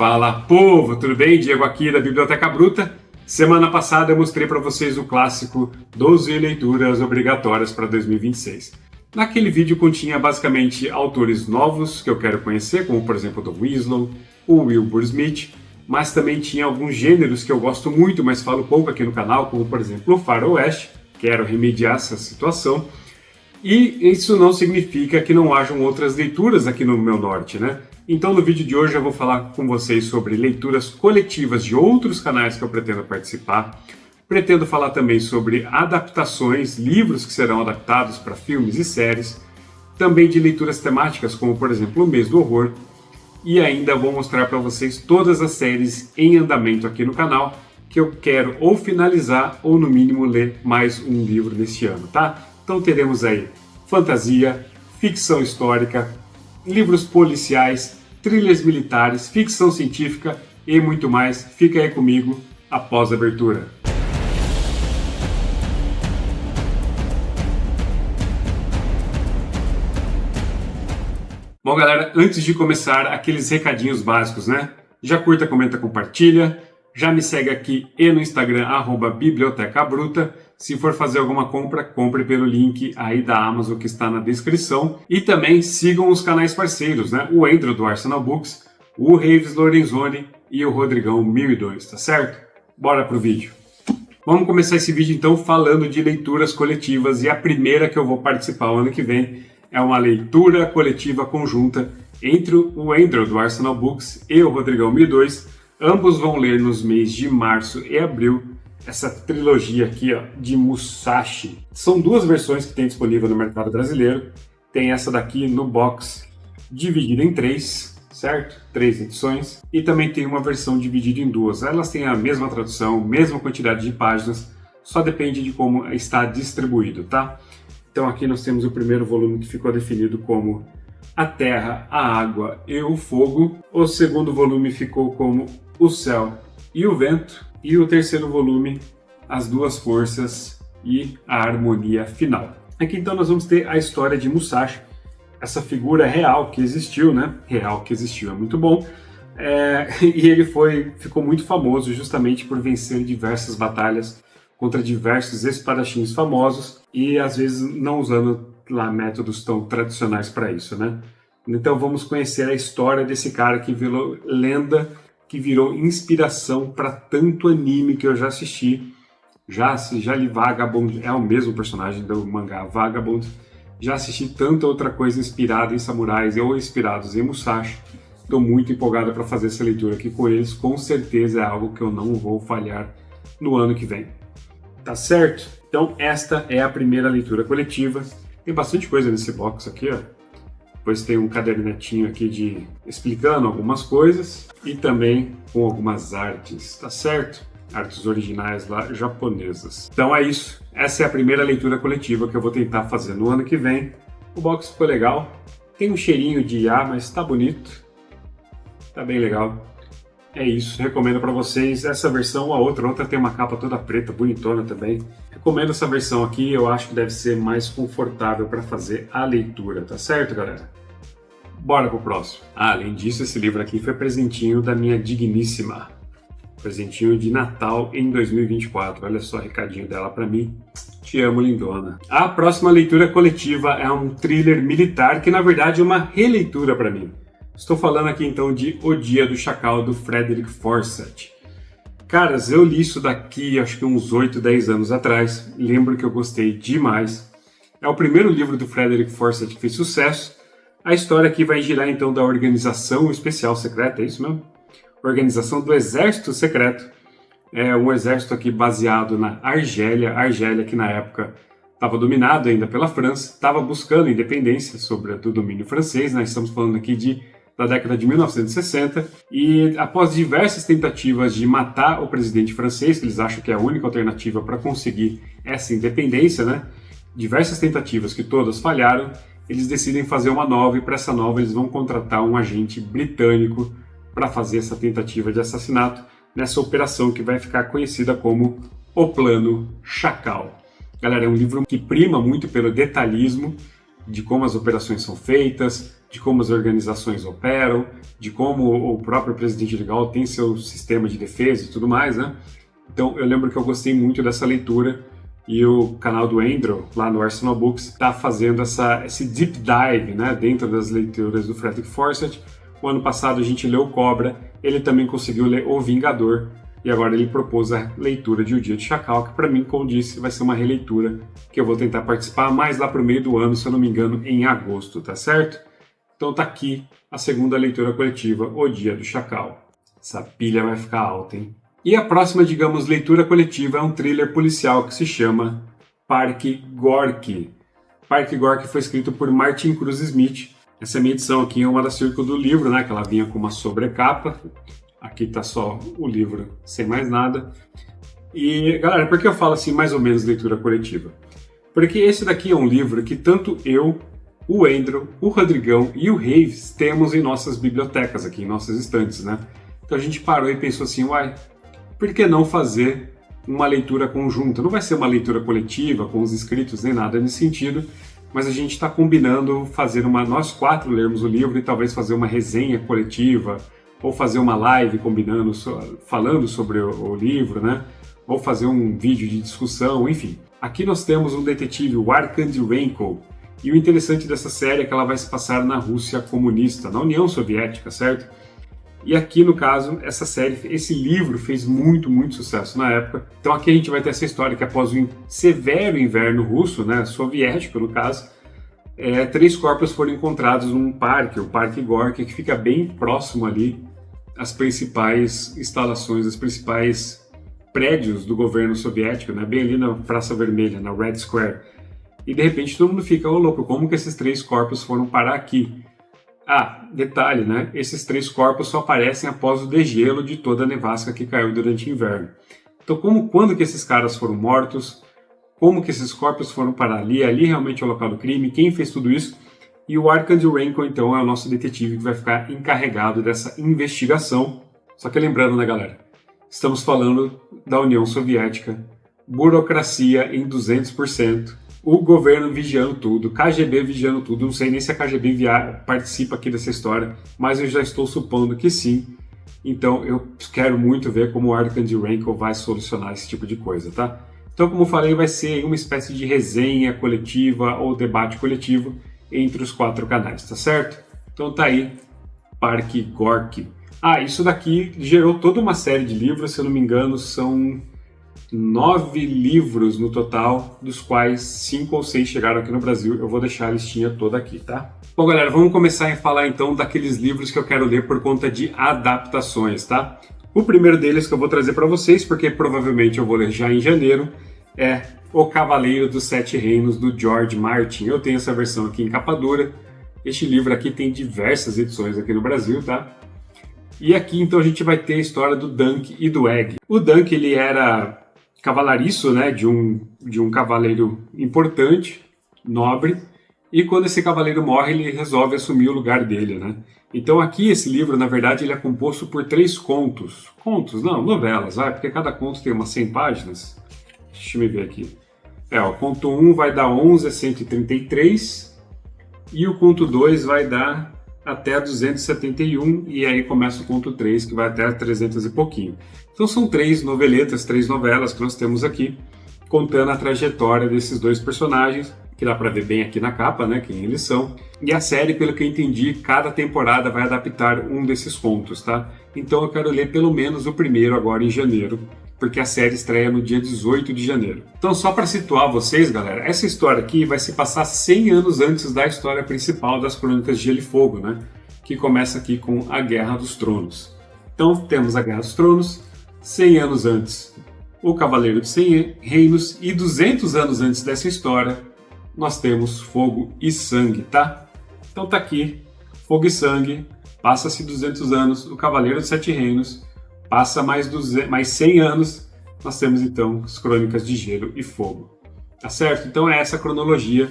Fala, povo, tudo bem? Diego aqui da Biblioteca Bruta. Semana passada eu mostrei para vocês o clássico 12 leituras obrigatórias para 2026. Naquele vídeo continha basicamente autores novos que eu quero conhecer, como por exemplo o Winslow, o Wilbur Smith, mas também tinha alguns gêneros que eu gosto muito, mas falo pouco aqui no canal, como por exemplo o Faroeste. Quero remediar essa situação. E isso não significa que não hajam outras leituras aqui no meu norte, né? Então no vídeo de hoje eu vou falar com vocês sobre leituras coletivas de outros canais que eu pretendo participar. Pretendo falar também sobre adaptações, livros que serão adaptados para filmes e séries. Também de leituras temáticas, como por exemplo o Mês do Horror. E ainda vou mostrar para vocês todas as séries em andamento aqui no canal, que eu quero ou finalizar ou no mínimo ler mais um livro neste ano, tá? Então teremos aí fantasia, ficção histórica, livros policiais, thrillers militares, ficção científica e muito mais. Fica aí comigo após a abertura. Bom, galera, antes de começar, aqueles recadinhos básicos, né? Já curta, comenta, compartilha. Já me segue aqui e no Instagram, @bibliotecabruta. Se for fazer alguma compra, compre pelo link aí da Amazon que está na descrição. E também sigam os canais parceiros, né? O Andrew do Arsenal Books, o Reives Lorenzoni e o Rodrigão 1002, tá certo? Bora pro vídeo. Vamos começar esse vídeo então falando de leituras coletivas, e a primeira que eu vou participar o ano que vem é uma leitura coletiva conjunta entre o Andrew do Arsenal Books e o Rodrigão 1002. Ambos vão ler nos meses de março e abril essa trilogia aqui, ó, de Musashi. São duas versões que tem disponível no mercado brasileiro. Tem essa daqui no box dividida em três, certo? 3 edições. E também tem uma versão dividida em duas. Elas têm a mesma tradução, mesma quantidade de páginas, só depende de como está distribuído, tá? Então aqui nós temos o primeiro volume que ficou definido como A Terra, a Água e o Fogo. O segundo volume ficou como O Céu e o Vento. E o terceiro volume, As Duas Forças e a Harmonia Final. Aqui então nós vamos ter a história de Musashi, essa figura real que existiu, né? Real que existiu é muito bom. E ele ficou muito famoso justamente por vencer diversas batalhas contra diversos espadachins famosos e às vezes não usando lá métodos tão tradicionais para isso, né? Então vamos conhecer a história desse cara que virou lenda, que virou inspiração para tanto anime que eu já assisti. Já li Vagabond, é o mesmo personagem do mangá Vagabond. Já assisti tanta outra coisa inspirada em samurais ou inspirados em Musashi. Estou muito empolgado para fazer essa leitura aqui com eles. Com certeza é algo que eu não vou falhar no ano que vem. Tá certo? Então esta é a primeira leitura coletiva. Tem bastante coisa nesse box aqui, ó. Depois tem um cadernetinho aqui explicando algumas coisas e também com algumas artes, tá certo? Artes originais lá japonesas. Então é isso. Essa é a primeira leitura coletiva que eu vou tentar fazer no ano que vem. O box ficou legal. Tem um cheirinho de IA, mas tá bonito. Tá bem legal. É isso. Recomendo para vocês essa versão. A outra tem uma capa toda preta, bonitona também. Recomendo essa versão aqui. Eu acho que deve ser mais confortável para fazer a leitura, tá certo, galera? Bora pro próximo. Além disso, esse livro aqui foi presentinho da minha digníssima. Presentinho de Natal em 2024. Olha só o recadinho dela para mim. Te amo, lindona. A próxima leitura coletiva é um thriller militar que, na verdade, é uma releitura para mim. Estou falando aqui, então, de O Dia do Chacal, do Frederick Forsyth. Caras, eu li isso daqui, acho que uns 8, 10 anos atrás. Lembro que eu gostei demais. É o primeiro livro do Frederick Forsyth que fez sucesso. A história aqui vai girar então da Organização Especial Secreta, é isso mesmo? Organização do Exército Secreto. É um exército aqui baseado na Argélia. A Argélia que na época estava dominado ainda pela França, estava buscando independência do domínio francês. Nós estamos falando aqui da década de 1960. E após diversas tentativas de matar o presidente francês, que eles acham que é a única alternativa para conseguir essa independência, né? Diversas tentativas que todas falharam. Eles decidem fazer uma nova, e para essa nova eles vão contratar um agente britânico para fazer essa tentativa de assassinato nessa operação que vai ficar conhecida como o Plano Chacal. Galera, é um livro que prima muito pelo detalhismo, de como as operações são feitas, de como as organizações operam, de como o próprio presidente legal tem seu sistema de defesa e tudo mais, né? Então eu lembro que eu gostei muito dessa leitura e o canal do Andrew, lá no Arsenal Books, está fazendo esse deep dive, né, dentro das leituras do Frederick Forsyth. O ano passado a gente leu Cobra, ele também conseguiu ler O Vingador, e agora ele propôs a leitura de O Dia de Chacal, que para mim, como disse, vai ser uma releitura que eu vou tentar participar mais lá para o meio do ano, se eu não me engano, em agosto, tá certo? Então tá aqui a segunda leitura coletiva, O Dia do Chacal. Essa pilha vai ficar alta, hein? E a próxima, digamos, leitura coletiva é um thriller policial que se chama Parque Gorky. Parque Gorky foi escrito por Martin Cruz Smith. Essa minha edição aqui é uma da Círculo do Livro, né? Que ela vinha com uma sobrecapa. Aqui tá só o livro, sem mais nada. E, galera, por que eu falo assim, mais ou menos, leitura coletiva? Porque esse daqui é um livro que tanto eu, o Andrew, o Rodrigão e o Raves temos em nossas bibliotecas aqui, em nossas estantes, né? Então a gente parou e pensou assim, uai, por que não fazer uma leitura conjunta? Não vai ser uma leitura coletiva, com os escritos, nem nada nesse sentido, mas a gente está combinando fazer nós quatro lermos o livro e talvez fazer uma resenha coletiva, ou fazer uma live combinando, falando sobre o livro, né? Ou fazer um vídeo de discussão, enfim. Aqui nós temos um detetive, o Arkady e o interessante dessa série é que ela vai se passar na Rússia comunista, na União Soviética, certo? E aqui, no caso, esse livro fez muito, muito sucesso na época. Então aqui a gente vai ter essa história que após o severo inverno russo, né, soviético no caso, 3 corpos foram encontrados num parque, o Parque Gorky, que fica bem próximo ali às principais instalações, os principais prédios do governo soviético, né, bem ali na Praça Vermelha, na Red Square. E de repente todo mundo fica, ô louco, como que esses 3 corpos foram parar aqui? Ah, detalhe, né? Esses 3 corpos só aparecem após o degelo de toda a nevasca que caiu durante o inverno. Então, quando que esses caras foram mortos? Como que esses corpos foram parar ali? Ali realmente é o local do crime? Quem fez tudo isso? E o Arkady então, é o nosso detetive que vai ficar encarregado dessa investigação. Só que lembrando, né, galera? Estamos falando da União Soviética, burocracia em 200%, o governo vigiando tudo, KGB vigiando tudo. Não sei nem se a KGB participa aqui dessa história, mas eu já estou supondo que sim. Então eu quero muito ver como o Arkady vai solucionar esse tipo de coisa, tá? Então, como eu falei, vai ser uma espécie de resenha coletiva ou debate coletivo entre os 4 canais, tá certo? Então tá aí, Parque Gorky. Ah, isso daqui gerou toda uma série de livros, se eu não me engano, são 9 livros no total, dos quais 5 ou 6 chegaram aqui no Brasil. Eu vou deixar a listinha toda aqui, tá? Bom, galera, vamos começar a falar então daqueles livros que eu quero ler por conta de adaptações, tá? O primeiro deles que eu vou trazer para vocês, porque provavelmente eu vou ler já em janeiro, é O Cavaleiro dos 7 Reinos, do George Martin. Eu tenho essa versão aqui em capa dura. Este livro aqui tem diversas edições aqui no Brasil, tá? E aqui então a gente vai ter a história do Dunk e do Egg. O Dunk, ele era cavalariço, né, de um cavaleiro importante, nobre, e quando esse cavaleiro morre, ele resolve assumir o lugar dele, né? Então aqui esse livro, na verdade, ele é composto por 3 contos. Contos? Não, novelas, porque cada conto tem umas 100 páginas. Deixa eu ver aqui. O conto 1 vai dar 11 a 133, e o conto 2 vai dar até 271, e aí começa o conto 3, que vai até 300 e pouquinho. Então são 3 noveletas, 3 novelas que nós temos aqui, contando a trajetória desses 2 personagens, que dá pra ver bem aqui na capa, né, quem eles são. E a série, pelo que eu entendi, cada temporada vai adaptar um desses contos, tá? Então eu quero ler pelo menos o primeiro agora em janeiro, porque a série estreia no dia 18 de janeiro. Então, só para situar vocês, galera, essa história aqui vai se passar 100 anos antes da história principal das Crônicas de Gelo e Fogo, né? Que começa aqui com a Guerra dos Tronos. Então, temos a Guerra dos Tronos, 100 anos antes, o Cavaleiro dos 100 Reinos, e 200 anos antes dessa história, nós temos Fogo e Sangue, tá? Então tá aqui, Fogo e Sangue, passa-se 200 anos, o Cavaleiro dos 7 Reinos, passa mais 100 anos, nós temos então as Crônicas de Gelo e Fogo. Tá certo? Então é essa a cronologia.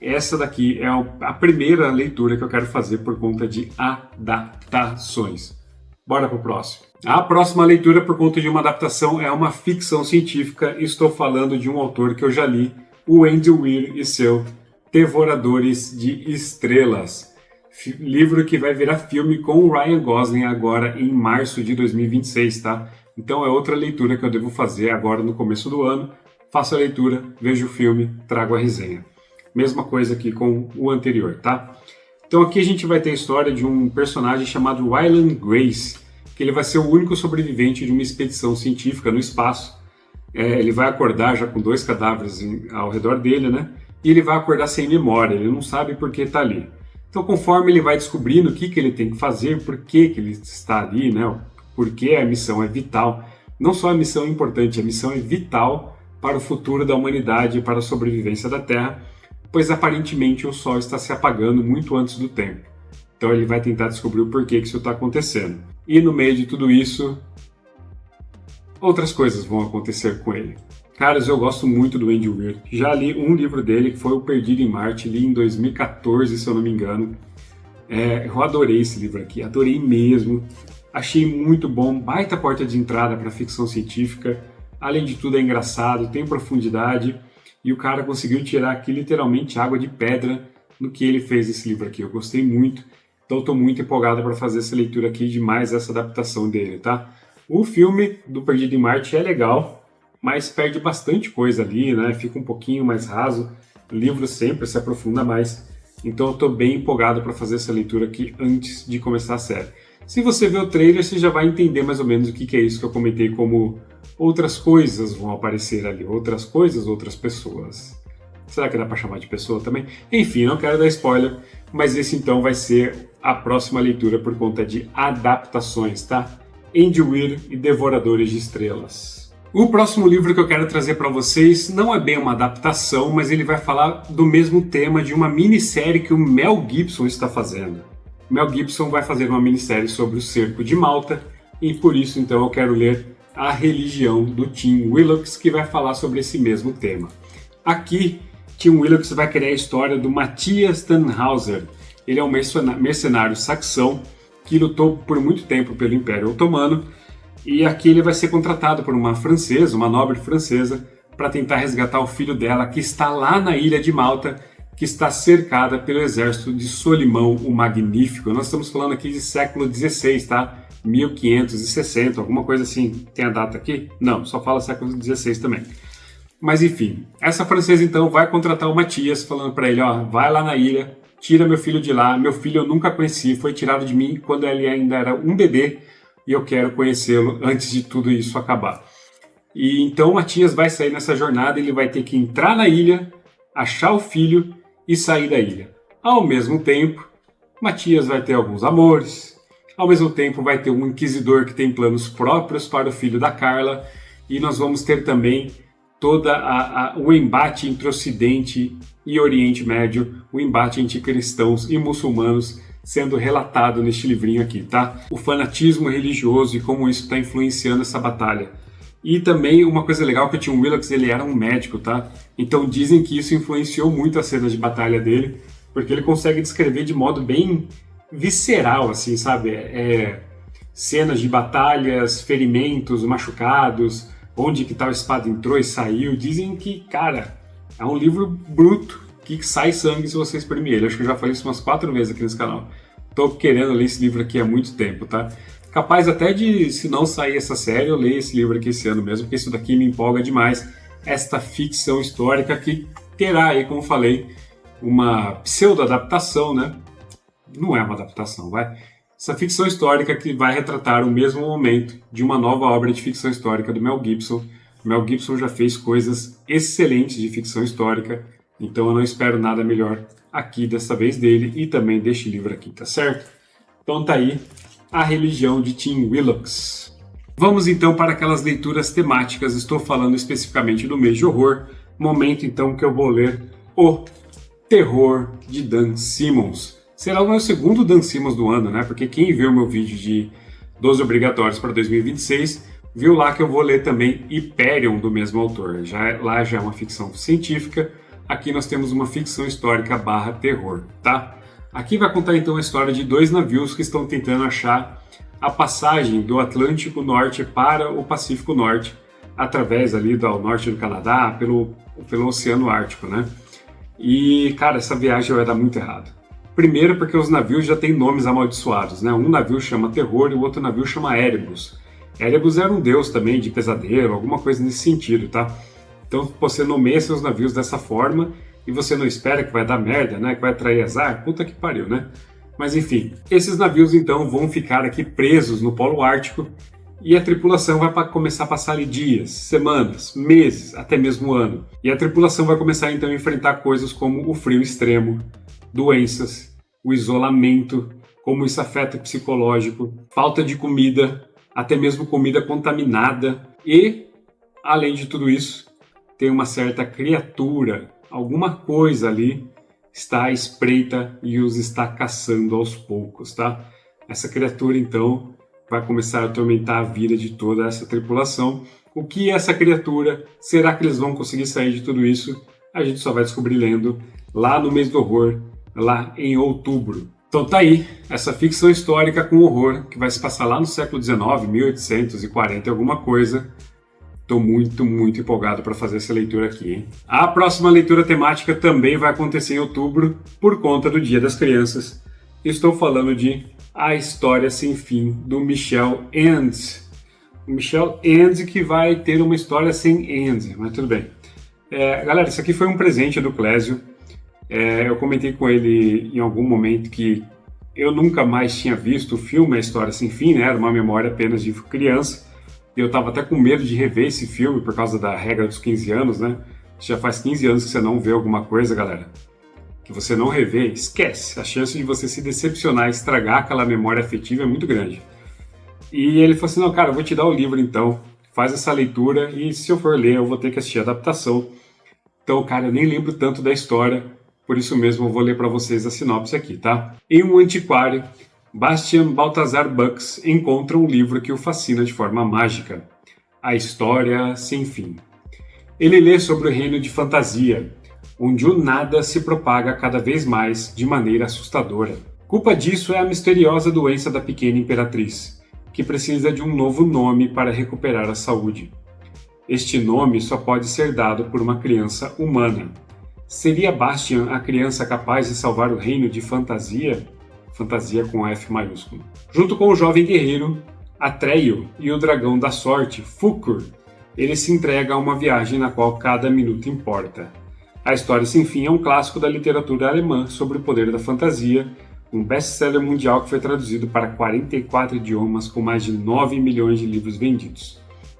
Essa daqui é a primeira leitura que eu quero fazer por conta de adaptações. Bora pro próximo. A próxima leitura por conta de uma adaptação é uma ficção científica. Estou falando de um autor que eu já li, o Andy Weir e seu Devoradores de Estrelas, livro que vai virar filme com o Ryan Gosling agora em março de 2026, tá? Então é outra leitura que eu devo fazer agora no começo do ano. Faço a leitura, vejo o filme, trago a resenha. Mesma coisa aqui com o anterior, tá? Então aqui a gente vai ter a história de um personagem chamado Ryland Grace, que ele vai ser o único sobrevivente de uma expedição científica no espaço. Ele vai acordar já com 2 cadáveres ao redor dele, né? E ele vai acordar sem memória, ele não sabe por que está ali. Então conforme ele vai descobrindo o que ele tem que fazer, por que ele está ali, né? Porque a missão é vital. Não só a missão é importante, a missão é vital para o futuro da humanidade e para a sobrevivência da Terra, pois aparentemente o Sol está se apagando muito antes do tempo. Então ele vai tentar descobrir o porquê que isso está acontecendo. E no meio de tudo isso, outras coisas vão acontecer com ele. Caras, eu gosto muito do Andy Weir. Já li um livro dele, que foi O Perdido em Marte, li em 2014, se eu não me engano. Eu adorei esse livro aqui, adorei mesmo. Achei muito bom, baita porta de entrada para ficção científica. Além de tudo é engraçado, tem profundidade. E o cara conseguiu tirar aqui literalmente água de pedra no que ele fez esse livro aqui. Eu gostei muito, então estou muito empolgado para fazer essa leitura aqui de mais essa adaptação dele, tá? O filme do Perdido em Marte é legal, mas perde bastante coisa ali, né? Fica um pouquinho mais raso. O livro sempre se aprofunda mais. Então eu estou bem empolgado para fazer essa leitura aqui antes de começar a série. Se você ver o trailer, você já vai entender mais ou menos o que é isso que eu comentei como outras coisas vão aparecer ali. Outras coisas, outras pessoas. Será que dá para chamar de pessoa também? Enfim, não quero dar spoiler, mas esse então vai ser a próxima leitura por conta de adaptações, tá? Andy Weir e Devoradores de Estrelas. O próximo livro que eu quero trazer para vocês não é bem uma adaptação, mas ele vai falar do mesmo tema de uma minissérie que o Mel Gibson está fazendo. O Mel Gibson vai fazer uma minissérie sobre o cerco de Malta e por isso então eu quero ler A Religião do Tim Willocks, que vai falar sobre esse mesmo tema. Aqui, Tim Willocks vai criar a história do Matthias Tannhauser. Ele é um mercenário saxão que lutou por muito tempo pelo Império Otomano e aqui ele vai ser contratado por uma francesa, uma nobre francesa, para tentar resgatar o filho dela que está lá na ilha de Malta, que está cercada pelo exército de Solimão o Magnífico. Nós estamos falando aqui de século XVI, tá? 1560, alguma coisa assim. Tem a data aqui? Não, só fala século XVI também. Mas enfim, essa francesa então vai contratar o Matias, falando para ele, ó, vai lá na ilha, tira meu filho de lá, meu filho eu nunca conheci, foi tirado de mim quando ele ainda era um bebê e eu quero conhecê-lo antes de tudo isso acabar. E então o Matias vai sair nessa jornada, ele vai ter que entrar na ilha, achar o filho e sair da ilha. Ao mesmo tempo, Matias vai ter alguns amores, ao mesmo tempo vai ter um inquisidor que tem planos próprios para o filho da Carla e nós vamos ter também todo o embate entre Ocidente e Oriente Médio, o embate entre cristãos e muçulmanos sendo relatado neste livrinho aqui, tá? O fanatismo religioso e como isso está influenciando essa batalha. E também uma coisa legal que o Tim Willocks, ele era um médico, tá? Então dizem que isso influenciou muito as cenas de batalha dele, porque ele consegue descrever de modo bem visceral, assim, sabe? Cenas de batalhas, ferimentos, machucados, onde que tal espada entrou e saiu. Dizem que, cara, é um livro bruto, que sai sangue se você exprimir ele. Acho que eu já falei isso umas 4 vezes aqui nesse canal. Tô querendo ler esse livro aqui há muito tempo, tá? Capaz até de, se não sair essa série, eu leio esse livro aqui esse ano mesmo, porque isso daqui me empolga demais. Esta ficção histórica que terá aí, como falei, uma pseudo-adaptação, né? Não é uma adaptação, vai. Essa ficção histórica que vai retratar o mesmo momento de uma nova obra de ficção histórica do Mel Gibson. O Mel Gibson já fez coisas excelentes de ficção histórica, então eu não espero nada melhor aqui dessa vez dele e também deste livro aqui, tá certo? Então tá aí A Religião de Tim Willocks. Vamos então para aquelas leituras temáticas, estou falando especificamente do mês de horror, momento então que eu vou ler O Terror de Dan Simmons. Será o meu segundo Dan Simmons do ano, né? Porque quem viu meu vídeo de 12 obrigatórios para 2026, viu lá que eu vou ler também Hyperion, do mesmo autor. Lá já é uma ficção científica, aqui nós temos uma ficção histórica / terror, tá? Aqui vai contar então a história de 2 navios que estão tentando achar a passagem do Atlântico Norte para o Pacífico Norte, através ali do norte do Canadá, pelo Oceano Ártico, né? E, cara, essa viagem vai dar muito errado. Primeiro porque os navios já têm nomes amaldiçoados, né? Um navio chama Terror e o outro navio chama Erebus. Erebus era um deus também de pesadelo, alguma coisa nesse sentido, tá? Então você nomeia seus navios dessa forma e você não espera que vai dar merda, né? Que vai atrair azar? Puta que pariu, né? Mas enfim, esses navios então vão ficar aqui presos no Polo Ártico e a tripulação vai começar a passar ali dias, semanas, meses, até mesmo ano. E a tripulação vai começar então a enfrentar coisas como o frio extremo, doenças, o isolamento, como isso afeta o psicológico, falta de comida, até mesmo comida contaminada e, além de tudo isso, tem uma certa criatura, alguma coisa ali está à espreita e os está caçando aos poucos, tá? Essa criatura então vai começar a atormentar a vida de toda essa tripulação. O que é essa criatura? Será que eles vão conseguir sair de tudo isso? A gente só vai descobrir lendo lá no mês do horror, lá em outubro. Então tá aí, essa ficção histórica com horror, que vai se passar lá no século XIX, 1840 e alguma coisa. Estou muito empolgado para fazer essa leitura aqui, hein? A próxima leitura temática também vai acontecer em outubro, por conta do Dia das Crianças. Estou falando de A História Sem Fim, do Michel Ende. O Michel Ende que vai ter uma história sem end, mas tudo bem. Galera, isso aqui foi um presente do Clésio. Eu comentei com ele em algum momento que eu nunca mais tinha visto o filme A História Sem Fim, né? Era uma memória apenas de criança. E eu estava até com medo de rever esse filme por causa da regra dos 15 anos, né? Já faz 15 anos que você não vê alguma coisa, galera, que você não revê, esquece. A chance de você se decepcionar e estragar aquela memória afetiva é muito grande. E ele falou assim, não, cara, eu vou te dar o livro então, faz essa leitura e se eu for ler eu vou ter que assistir a adaptação. Então, cara, eu nem lembro tanto da história, por isso mesmo eu vou ler para vocês a sinopse aqui, tá? Em um antiquário, Bastian Balthazar Bucks encontra um livro que o fascina de forma mágica, A História Sem Fim. Ele lê sobre o reino de fantasia, onde o nada se propaga cada vez mais de maneira assustadora. Culpa disso é a misteriosa doença da pequena imperatriz, que precisa de um novo nome para recuperar a saúde. Este nome só pode ser dado por uma criança humana. Seria Bastian a criança capaz de salvar o reino de fantasia? Fantasia com F maiúsculo. Junto com o jovem guerreiro, Atreio, e o dragão da sorte, Fukur, ele se entrega a uma viagem na qual cada minuto importa. A História Sem Fim é um clássico da literatura alemã sobre o poder da fantasia, um best-seller mundial que foi traduzido para 44 idiomas com mais de 9 milhões de livros vendidos.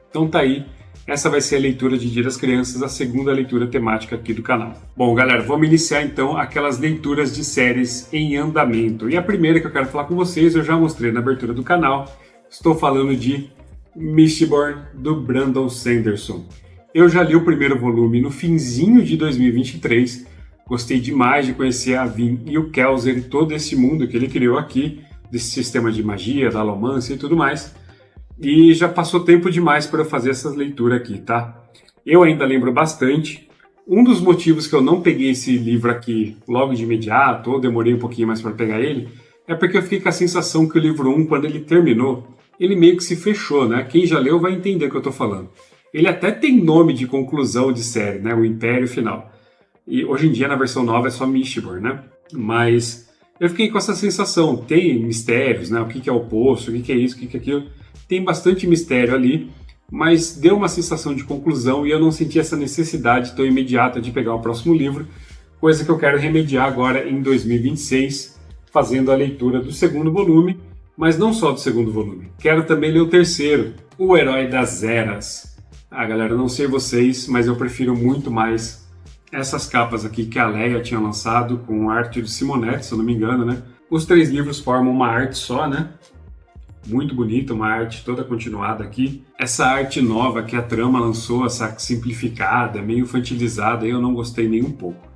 Então tá aí. Essa vai ser a leitura de Dia das Crianças, a segunda leitura temática aqui do canal. Bom, galera, vamos iniciar então aquelas leituras de séries em andamento. E a primeira que eu quero falar com vocês, eu já mostrei na abertura do canal, estou falando de Mistborn, do Brandon Sanderson. Eu já li o primeiro volume no finzinho de 2023, gostei demais de conhecer a Vin e o Kelzer e todo esse mundo que ele criou aqui, desse sistema de magia, da alomância e tudo mais. E já passou tempo demais para eu fazer essa leitura aqui, tá? Eu ainda lembro bastante. Um dos motivos que eu não peguei esse livro aqui logo de imediato, ou demorei um pouquinho mais para pegar ele, é porque eu fiquei com a sensação que o livro 1, quando ele terminou, ele meio que se fechou, né? Quem já leu vai entender o que eu tô falando. Ele até tem nome de conclusão de série, né? O Império Final. E hoje em dia, na versão nova, é só Mistborn, né? Mas eu fiquei com essa sensação. Tem mistérios, né? O que é o poço, o que é isso, o que é aquilo. Tem bastante mistério ali, mas deu uma sensação de conclusão e eu não senti essa necessidade tão imediata de pegar o próximo livro, coisa que eu quero remediar agora em 2026, fazendo a leitura do segundo volume, mas não só do segundo volume. Quero também ler o terceiro, O Herói das Eras. Galera, não sei vocês, mas eu prefiro muito mais essas capas aqui que a Leia tinha lançado, com arte de Simonetti, se eu não me engano, né? Os 3 livros formam uma arte só, né? Muito bonita, uma arte toda continuada aqui. Essa arte nova que a Trama lançou, essa simplificada, meio infantilizada, eu não gostei nem um pouco.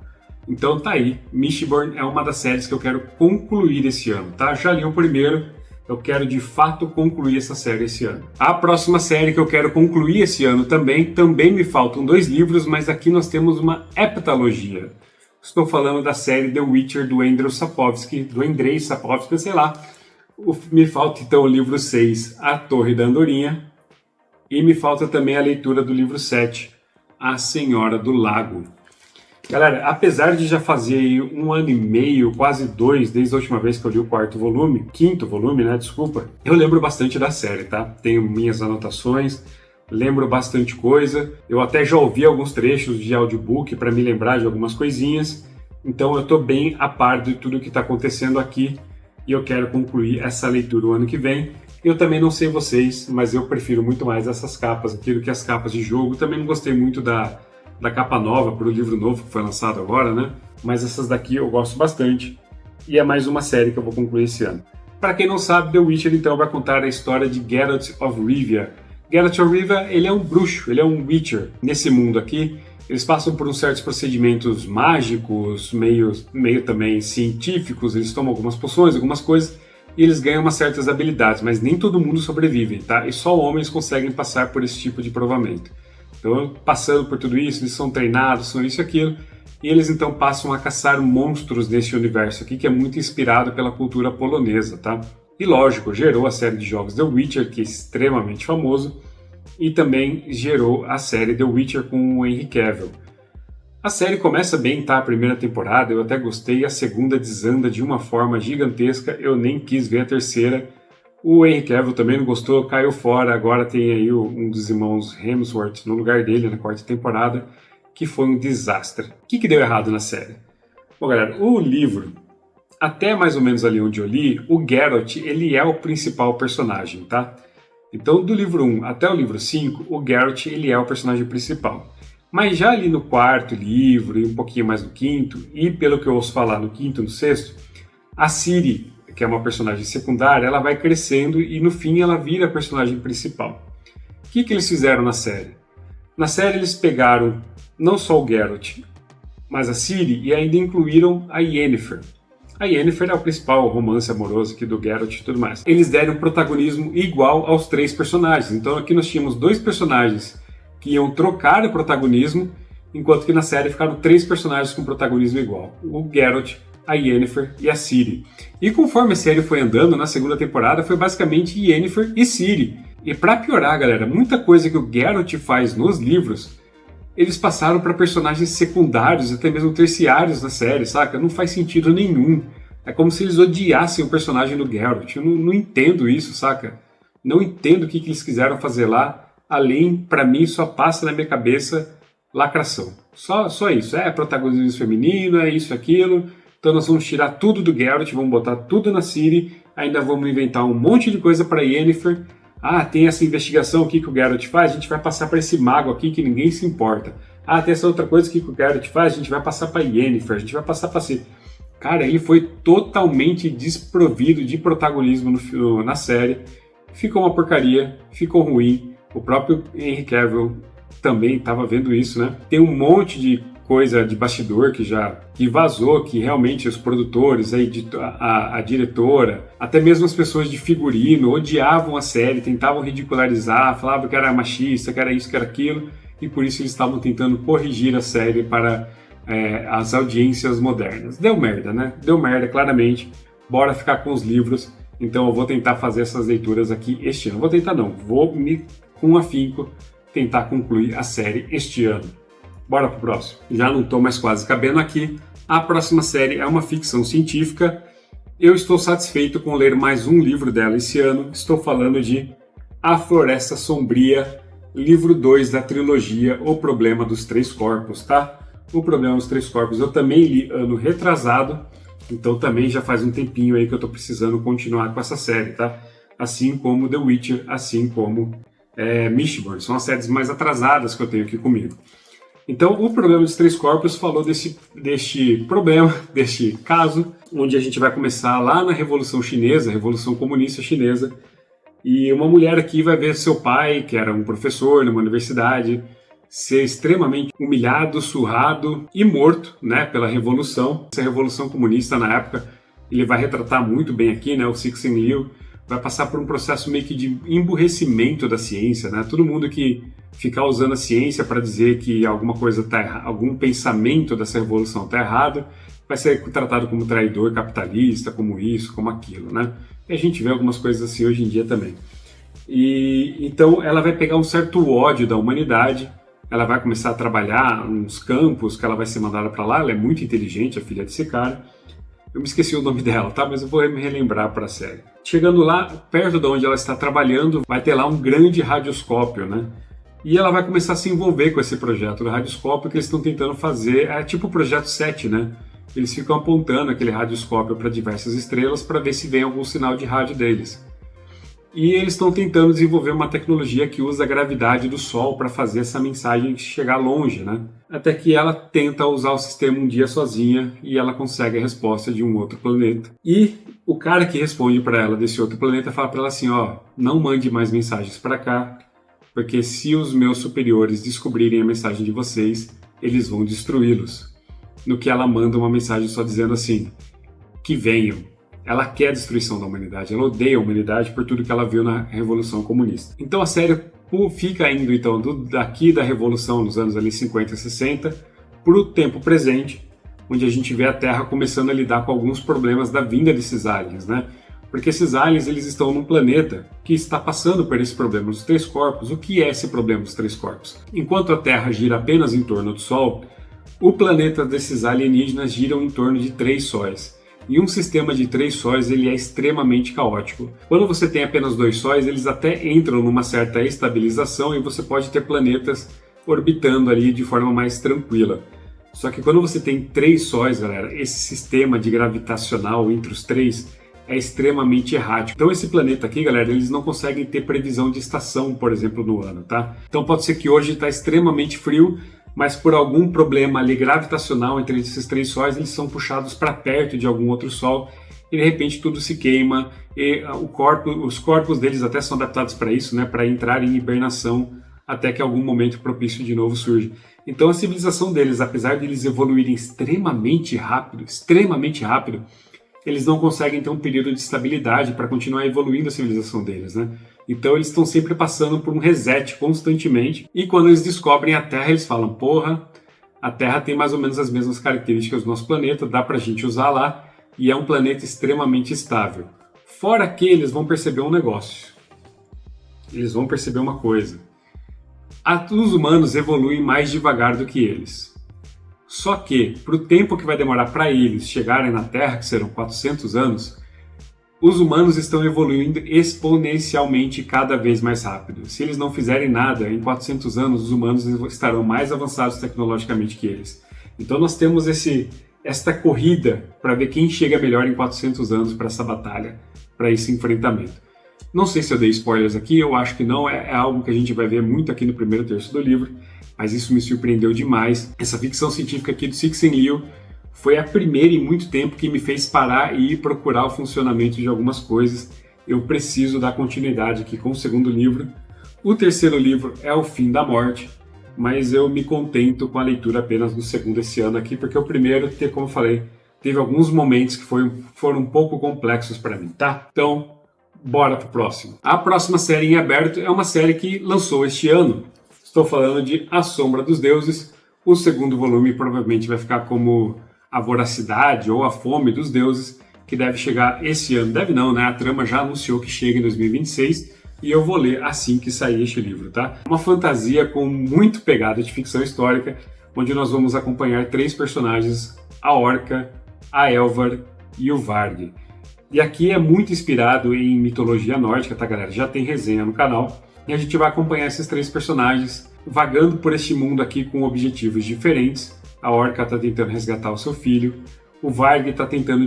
Então tá aí, Mistborn é uma das séries que eu quero concluir esse ano, tá? Já li o primeiro, eu quero de fato concluir essa série esse ano. A próxima série que eu quero concluir esse ano também me faltam 2 livros, mas aqui nós temos uma heptalogia. Estou falando da série The Witcher do Andrzej Sapkowski, sei lá. Me falta então o livro 6, A Torre da Andorinha, e me falta também a leitura do livro 7, A Senhora do Lago. Galera, apesar de já fazer aí 1 ano e meio, quase 2, desde a última vez que eu li o quinto volume, né, desculpa, eu lembro bastante da série, tá? Tenho minhas anotações, lembro bastante coisa, eu até já ouvi alguns trechos de audiobook para me lembrar de algumas coisinhas, então eu tô bem a par de tudo que está acontecendo aqui e eu quero concluir essa leitura o ano que vem. Eu também não sei vocês, mas eu prefiro muito mais essas capas aqui do que as capas de jogo. Também não gostei muito da capa nova para o livro novo que foi lançado agora, né? Mas essas daqui eu gosto bastante e é mais uma série que eu vou concluir esse ano. Para quem não sabe, The Witcher então vai contar a história de Geralt of Rivia. Geralt of Rivia, ele é um bruxo, ele é um Witcher. Nesse mundo aqui, eles passam por uns certos procedimentos mágicos, meio também científicos, eles tomam algumas poções, algumas coisas, e eles ganham umas certas habilidades, mas nem todo mundo sobrevive, tá? E só homens conseguem passar por esse tipo de provamento. Então, passando por tudo isso, eles são treinados, são isso e aquilo, e eles então passam a caçar monstros desse universo aqui, que é muito inspirado pela cultura polonesa, tá? E lógico, gerou a série de jogos The Witcher, que é extremamente famoso, e também gerou a série The Witcher com o Henry Cavill. A série começa bem, tá? A primeira temporada, eu até gostei, a segunda desanda de uma forma gigantesca, eu nem quis ver a terceira. O Henry Cavill também não gostou, caiu fora, agora tem aí um dos irmãos Hemsworth no lugar dele na quarta temporada, que foi um desastre. O que deu errado na série? Bom, galera, o livro, até mais ou menos ali onde eu li, o Geralt, ele é o principal personagem, tá? Então, do livro 1 até o livro 5, o Geralt, ele é o personagem principal. Mas já ali no quarto livro, e um pouquinho mais no quinto, e pelo que eu ouço falar no quinto e no sexto, a Ciri, que é uma personagem secundária, ela vai crescendo e no fim ela vira a personagem principal. O que eles fizeram na série? Na série eles pegaram não só o Geralt, mas a Ciri e ainda incluíram a Yennefer. A Yennefer é o principal romance amoroso aqui do Geralt e tudo mais. Eles deram protagonismo igual aos 3 personagens. Então aqui nós tínhamos 2 personagens que iam trocar o protagonismo, enquanto que na série ficaram 3 personagens com protagonismo igual. O Geralt, a Yennefer e a Ciri. E conforme a série foi andando, na segunda temporada, foi basicamente Yennefer e Ciri. E pra piorar, galera, muita coisa que o Geralt faz nos livros, eles passaram para personagens secundários, até mesmo terciários na série, saca? Não faz sentido nenhum. É como se eles odiassem o personagem do Geralt. Eu não entendo isso, saca? Não entendo o que eles quiseram fazer lá, além, pra mim, só passa na minha cabeça lacração. Só isso. É protagonismo feminino, é isso, aquilo. Então nós vamos tirar tudo do Geralt, vamos botar tudo na Ciri, ainda vamos inventar um monte de coisa para Yennefer. Ah, tem essa investigação aqui que o Geralt faz, a gente vai passar para esse mago aqui que ninguém se importa. Ah, tem essa outra coisa aqui que o Geralt faz, a gente vai passar para Yennefer, a gente vai passar para Ciri. Cara, ele foi totalmente desprovido de protagonismo na série. Ficou uma porcaria, ficou ruim. O próprio Henry Cavill também estava vendo isso, né? Tem um monte de coisa de bastidor que vazou, que realmente os produtores, a diretora, até mesmo as pessoas de figurino odiavam a série, tentavam ridicularizar, falavam que era machista, que era isso, que era aquilo, e por isso eles estavam tentando corrigir a série para as audiências modernas. Deu merda, né? Deu merda, claramente. Bora ficar com os livros. Então eu vou tentar fazer essas leituras aqui este ano. Vou tentar não, vou com afinco tentar concluir a série este ano. Bora pro próximo. Já não estou mais quase cabendo aqui. A próxima série é uma ficção científica. Eu estou satisfeito com ler mais um livro dela esse ano. Estou falando de A Floresta Sombria, livro 2 da trilogia O Problema dos Três Corpos, tá? O Problema dos Três Corpos eu também li ano retrasado, então também já faz um tempinho aí que eu estou precisando continuar com essa série, tá? Assim como The Witcher, assim como Mistborn. São as séries mais atrasadas que eu tenho aqui comigo. Então, o Problema dos Três Corpos falou deste problema, deste caso, onde a gente vai começar lá na Revolução Chinesa, Revolução Comunista Chinesa, e uma mulher aqui vai ver seu pai, que era um professor numa universidade, ser extremamente humilhado, surrado e morto, né, pela Revolução. Essa Revolução Comunista, na época, ele vai retratar muito bem aqui, né, o Cixin Liu, vai passar por um processo meio que de emburrecimento da ciência, né? Todo mundo que ficar usando a ciência para dizer que alguma coisa tá errada, algum pensamento dessa revolução está errado, vai ser tratado como traidor capitalista, como isso, como aquilo, né? E a gente vê algumas coisas assim hoje em dia também. E então ela vai pegar um certo ódio da humanidade ela vai começar a trabalhar nos campos, que ela vai ser mandada para lá. Ela é muito inteligente, a filha desse cara. Eu me esqueci o nome dela, tá? Mas eu vou me relembrar para a série. Chegando lá, perto de onde ela está trabalhando, vai ter lá um grande radioscópio, né? E ela vai começar a se envolver com esse projeto do radioscópio que eles estão tentando fazer. É tipo o projeto 7, né? Eles ficam apontando aquele radioscópio para diversas estrelas para ver se vem algum sinal de rádio deles. E eles estão tentando desenvolver uma tecnologia que usa a gravidade do Sol para fazer essa mensagem chegar longe, né? Até que ela tenta usar o sistema um dia sozinha e ela consegue a resposta de um outro planeta. E o cara que responde para ela desse outro planeta fala para ela assim, ó, não mande mais mensagens para cá, porque se os meus superiores descobrirem a mensagem de vocês, eles vão destruí-los. No que ela manda uma mensagem só dizendo assim, que venham. Ela quer a destruição da humanidade, ela odeia a humanidade por tudo que ela viu na Revolução Comunista. Então a série fica indo então daqui da Revolução nos anos ali 50 e 60 para o tempo presente, onde a gente vê a Terra começando a lidar com alguns problemas da vinda desses aliens, né? Porque esses aliens eles estão num planeta que está passando por esse problema dos três corpos. O que é esse problema dos três corpos? Enquanto a Terra gira apenas em torno do Sol, o planeta desses alienígenas gira em torno de 3 sóis. E um sistema de 3 sóis ele é extremamente caótico. Quando você tem apenas 2 sóis, eles até entram numa certa estabilização e você pode ter planetas orbitando ali de forma mais tranquila. Só que quando você tem 3 sóis, galera, esse sistema de gravitacional entre os 3 é extremamente errático. Então esse planeta aqui, galera, eles não conseguem ter previsão de estação, por exemplo, no ano, tá? Então pode ser que hoje está extremamente frio, mas por algum problema ali gravitacional entre esses 3 sóis, eles são puxados para perto de algum outro sol e de repente tudo se queima e os corpos deles até são adaptados para isso, né, para entrar em hibernação até que algum momento propício de novo surge. Então a civilização deles, apesar de eles evoluírem extremamente rápido, eles não conseguem ter um período de estabilidade para continuar evoluindo a civilização deles, né? Então eles estão sempre passando por um reset constantemente e quando eles descobrem a Terra eles falam, porra, a Terra tem mais ou menos as mesmas características do nosso planeta, dá pra gente usar lá e é um planeta extremamente estável. Fora que eles vão perceber um negócio, eles vão perceber uma coisa, os humanos evoluem mais devagar do que eles. Só que, para o tempo que vai demorar para eles chegarem na Terra, que serão 400 anos, os humanos estão evoluindo exponencialmente cada vez mais rápido. Se eles não fizerem nada, em 400 anos os humanos estarão mais avançados tecnologicamente que eles. Então nós temos esta corrida para ver quem chega melhor em 400 anos para essa batalha, para esse enfrentamento. Não sei se eu dei spoilers aqui, eu acho que não, é algo que a gente vai ver muito aqui no primeiro terço do livro, mas isso me surpreendeu demais. Essa ficção científica aqui do Cixin Liu foi a primeira em muito tempo que me fez parar e ir procurar o funcionamento de algumas coisas. Eu preciso dar continuidade aqui com o segundo livro. O terceiro livro é O Fim da Morte, mas eu me contento com a leitura apenas do segundo esse ano aqui, porque o primeiro, como eu falei, teve alguns momentos que foram um pouco complexos para mim, tá? Então, bora pro próximo. A próxima série em aberto é uma série que lançou este ano. Estou falando de A Sombra dos Deuses. O segundo volume provavelmente vai ficar como A Voracidade ou A Fome dos Deuses, que deve chegar esse ano. Deve não, né? A trama já anunciou que chega em 2026 e eu vou ler assim que sair este livro, tá? Uma fantasia com muito pegada de ficção histórica, onde nós vamos acompanhar 3 personagens, a Orca, a Elvar e o Varg. E aqui é muito inspirado em mitologia nórdica, tá, galera? Já tem resenha no canal. E a gente vai acompanhar esses 3 personagens vagando por este mundo aqui com objetivos diferentes. A Orca está tentando resgatar o seu filho. O Varg está tentando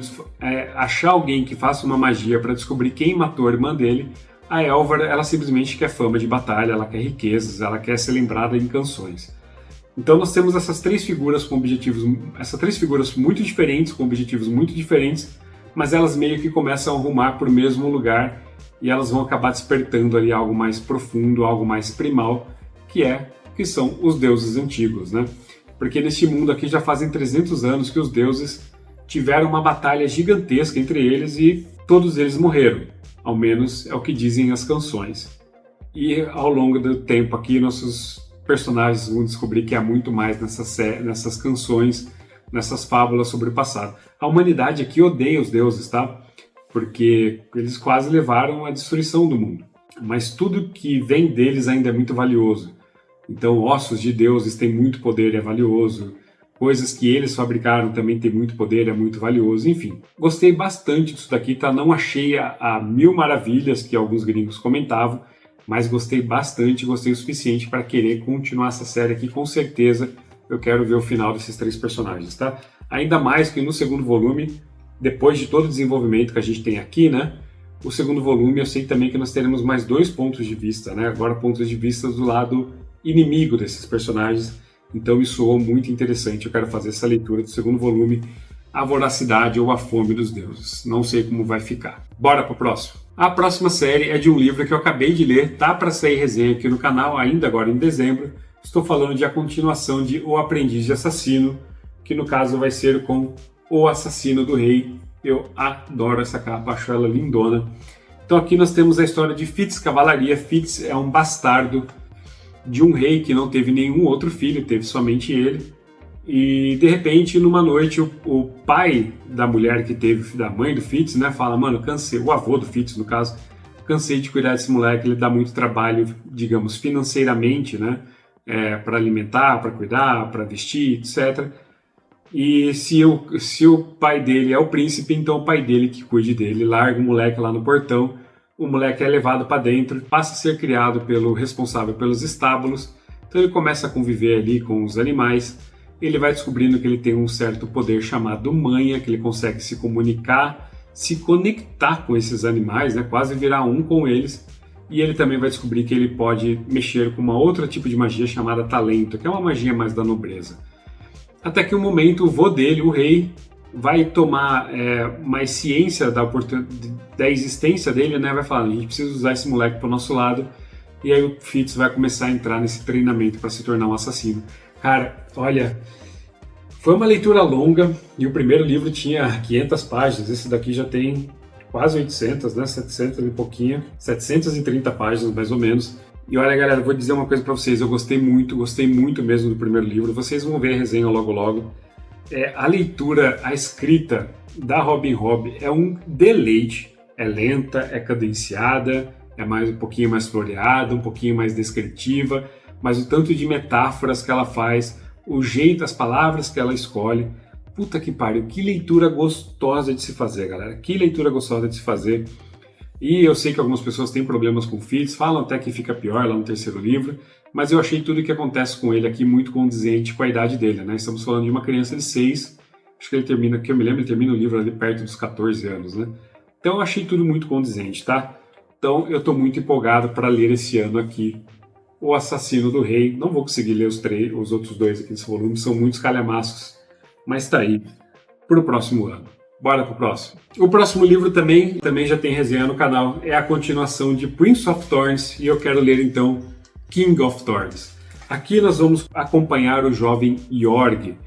achar alguém que faça uma magia para descobrir quem matou a irmã dele. A Elvar, ela simplesmente quer fama de batalha, ela quer riquezas, ela quer ser lembrada em canções. Então nós temos essas 3 figuras com objetivos, essas 3 figuras muito diferentes, com objetivos muito diferentes, mas elas meio que começam a rumar para o mesmo lugar e elas vão acabar despertando ali algo mais profundo, algo mais primal, que são os deuses antigos, né? Porque neste mundo aqui já fazem 300 anos que os deuses tiveram uma batalha gigantesca entre eles e todos eles morreram, ao menos é o que dizem as canções. E ao longo do tempo aqui, nossos personagens vão descobrir que há muito mais nessas canções, nessas fábulas sobre o passado. A humanidade aqui odeia os deuses, tá? Porque eles quase levaram à destruição do mundo. Mas tudo que vem deles ainda é muito valioso. Então, ossos de deuses têm muito poder, é valioso. Coisas que eles fabricaram também têm muito poder, é muito valioso. Enfim, gostei bastante disso daqui, tá? Não achei a mil maravilhas que alguns gringos comentavam, mas gostei bastante, gostei o suficiente para querer continuar essa série aqui. Com certeza eu quero ver o final desses 3 personagens, tá? Ainda mais que no segundo volume, depois de todo o desenvolvimento que a gente tem aqui, né? O segundo volume eu sei também que nós teremos mais 2 pontos de vista, né? Agora pontos de vista do lado inimigo desses personagens. Então me soou muito interessante, eu quero fazer essa leitura do segundo volume, A Voracidade ou A Fome dos Deuses. Não sei como vai ficar. Bora pro próximo. A próxima série é de um livro que eu acabei de ler, tá para sair resenha aqui no canal, ainda agora em dezembro. Estou falando de a continuação de O Aprendiz de Assassino, que no caso vai ser com O Assassino do Rei. Eu adoro essa capa, acho ela lindona. Então aqui nós temos a história de Fitz Cavalaria. Fitz é um bastardo de um rei que não teve nenhum outro filho, teve somente ele. E de repente, numa noite, o pai da mulher que teve, da mãe do Fitz, né, fala: mano, cansei, o avô do Fitz, no caso, cansei de cuidar desse moleque, ele dá muito trabalho, digamos, financeiramente, né, para alimentar, para cuidar, para vestir, etc. E se o pai dele é o príncipe, então o pai dele que cuide dele, larga o moleque lá no portão, o moleque é levado para dentro, passa a ser criado pelo responsável pelos estábulos, então ele começa a conviver ali com os animais. Ele vai descobrindo que ele tem um certo poder chamado manha, que ele consegue se comunicar, se conectar com esses animais, né, quase virar um com eles. E ele também vai descobrir que ele pode mexer com uma outra tipo de magia chamada talento, que é uma magia mais da nobreza. Até que um momento o vô dele, o rei, vai tomar mais ciência da existência dele, né, vai falar: a gente precisa usar esse moleque para o nosso lado. E aí o Fitz vai começar a entrar nesse treinamento para se tornar um assassino. Cara, olha, foi uma leitura longa e o primeiro livro tinha 500 páginas, esse daqui já tem quase 800, né, 700 e pouquinho, 730 páginas mais ou menos. E olha, galera, vou dizer uma coisa para vocês, eu gostei muito mesmo do primeiro livro, vocês vão ver a resenha logo logo. A leitura, a escrita da Robin Hobb é um deleite, é lenta, é cadenciada, é um pouquinho mais floreada, um pouquinho mais descritiva, mas o tanto de metáforas que ela faz, o jeito, as palavras que ela escolhe, puta que pariu, que leitura gostosa de se fazer, galera, que leitura gostosa de se fazer. E eu sei que algumas pessoas têm problemas com Fitz, falam até que fica pior lá no terceiro livro, mas eu achei tudo o que acontece com ele aqui muito condizente com a idade dele, né? Estamos falando de uma criança de 6, acho que ele termina, que eu me lembro, ele termina o livro ali perto dos 14 anos, né? Então eu achei tudo muito condizente, tá? Então eu tô muito empolgado para ler esse ano aqui O Assassino do Rei. Não vou conseguir ler os outros 2 aqui desse volume, são muitos calhamaços, mas tá aí pro próximo ano. Bora pro próximo. O próximo livro também já tem resenha no canal, é a continuação de Prince of Thorns, e eu quero ler então King of Thorns. Aqui nós vamos acompanhar o jovem Iorg,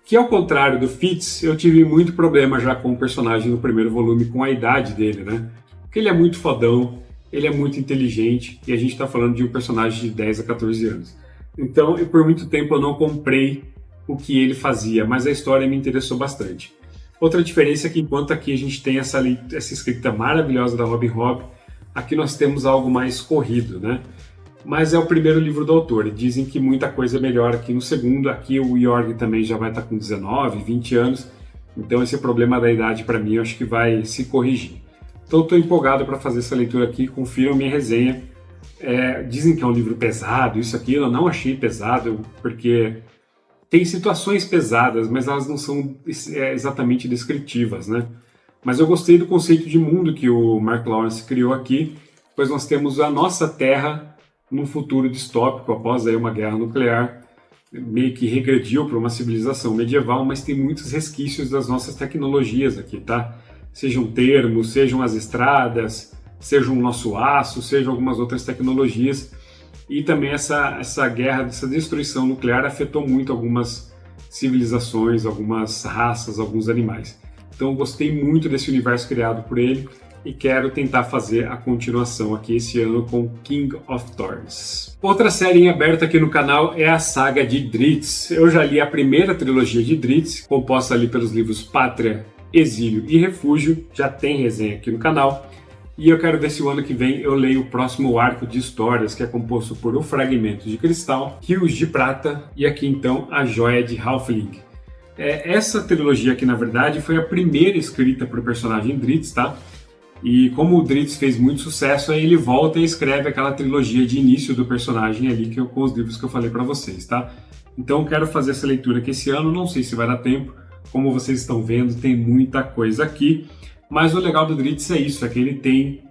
que ao contrário do Fitz, eu tive muito problema já com o personagem no primeiro volume, com a idade dele, né? Porque ele é muito fodão, ele é muito inteligente, e a gente está falando de um personagem de 10 a 14 anos. Então, por muito tempo eu não comprei o que ele fazia, mas a história me interessou bastante. Outra diferença é que enquanto aqui a gente tem essa escrita maravilhosa da Robin Hobb, aqui nós temos algo mais corrido, né? Mas é o primeiro livro do autor, e dizem que muita coisa melhora aqui no segundo. Aqui o Iorg também já vai estar com 19, 20 anos, então esse problema da idade para mim eu acho que vai se corrigir. Então estou empolgado para fazer essa leitura aqui, confiram minha resenha. Dizem que é um livro pesado, isso aqui eu não achei pesado, porque tem situações pesadas, mas elas não são exatamente descritivas, né? Mas eu gostei do conceito de mundo que o Mark Lawrence criou aqui, pois nós temos a nossa Terra num futuro distópico, após aí uma guerra nuclear, meio que regrediu para uma civilização medieval, mas tem muitos resquícios das nossas tecnologias aqui, tá? Sejam termos, sejam as estradas, sejam o nosso aço, sejam algumas outras tecnologias. E também essa guerra, essa destruição nuclear afetou muito algumas civilizações, algumas raças, alguns animais. Então eu gostei muito desse universo criado por ele e quero tentar fazer a continuação aqui esse ano com King of Thorns. Outra série em aberto aqui no canal é a saga de Drizzt. Eu já li a primeira trilogia de Drizzt, composta ali pelos livros Pátria, Exílio e Refúgio, já tem resenha aqui no canal. E eu quero ver se o ano que vem eu leio o próximo arco de histórias, que é composto por O Fragmento de Cristal, Rios de Prata e aqui então A Joia de Halfling. Essa trilogia aqui, na verdade, foi a primeira escrita para o personagem Drizzt, tá? E como o Drizzt fez muito sucesso, aí ele volta e escreve aquela trilogia de início do personagem ali, com os livros que eu falei para vocês, tá? Então eu quero fazer essa leitura aqui esse ano, não sei se vai dar tempo. Como vocês estão vendo, tem muita coisa aqui. Mas o legal do Drizzt é isso, é que ele tem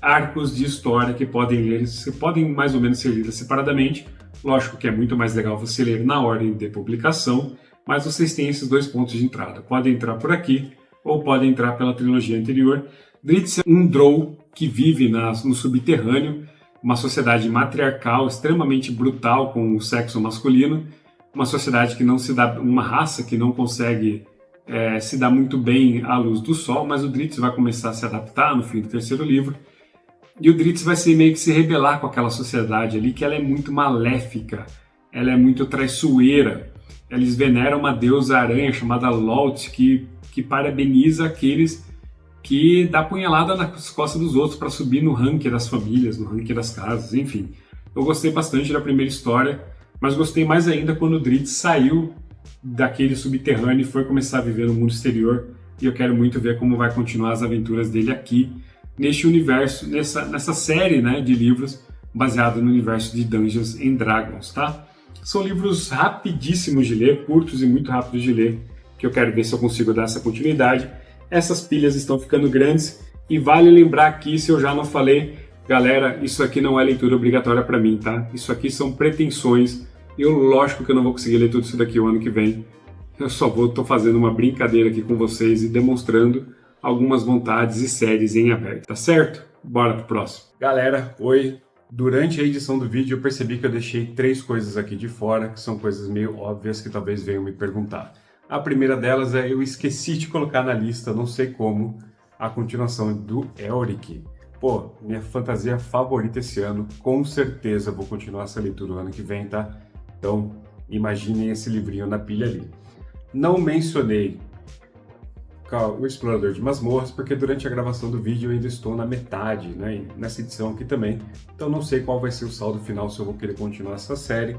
arcos de história que podem mais ou menos ser lidos separadamente. Lógico que é muito mais legal você ler na ordem de publicação, mas vocês têm esses dois pontos de entrada. Podem entrar por aqui ou podem entrar pela trilogia anterior. Drizzt é um Drow que vive no subterrâneo, uma sociedade matriarcal extremamente brutal com o sexo masculino, uma sociedade que não se dá, uma raça que não consegue se dar muito bem à luz do sol, mas o Drizzt vai começar a se adaptar no fim do terceiro livro. E o Drizzt vai meio que se rebelar com aquela sociedade ali, que ela é muito maléfica, ela é muito traiçoeira. Eles veneram uma deusa aranha chamada Lolth, que parabeniza aqueles que dá punhalada nas costas dos outros para subir no ranking das famílias, no ranking das casas, enfim. Eu gostei bastante da primeira história, mas gostei mais ainda quando o Drizzt saiu daquele subterrâneo e foi começar a viver no mundo exterior, e eu quero muito ver como vai continuar as aventuras dele aqui, neste universo, nessa série, né, de livros baseado no universo de Dungeons and Dragons, tá? São livros rapidíssimos de ler, curtos e muito rápidos de ler, que eu quero ver se eu consigo dar essa continuidade. Essas pilhas estão ficando grandes, e vale lembrar aqui, se eu já não falei, galera, isso aqui não é leitura obrigatória para mim, tá? Isso aqui são pretensões. Lógico que eu não vou conseguir ler tudo isso daqui o ano que vem. Eu só tô fazendo uma brincadeira aqui com vocês e demonstrando algumas vontades e séries em aberto, tá certo? Bora pro próximo. Galera, oi! Durante a edição do vídeo eu percebi que eu deixei 3 coisas aqui de fora, que são coisas meio óbvias que talvez venham me perguntar. A primeira delas eu esqueci de colocar na lista, não sei como, a continuação do Elric. Pô, minha fantasia favorita esse ano, com certeza vou continuar essa leitura no ano que vem, tá? Então, imaginem esse livrinho na pilha ali. Não mencionei o Explorador de Masmorras, porque durante a gravação do vídeo eu ainda estou na metade, né? Nessa edição aqui também. Então não sei qual vai ser o saldo final, se eu vou querer continuar essa série.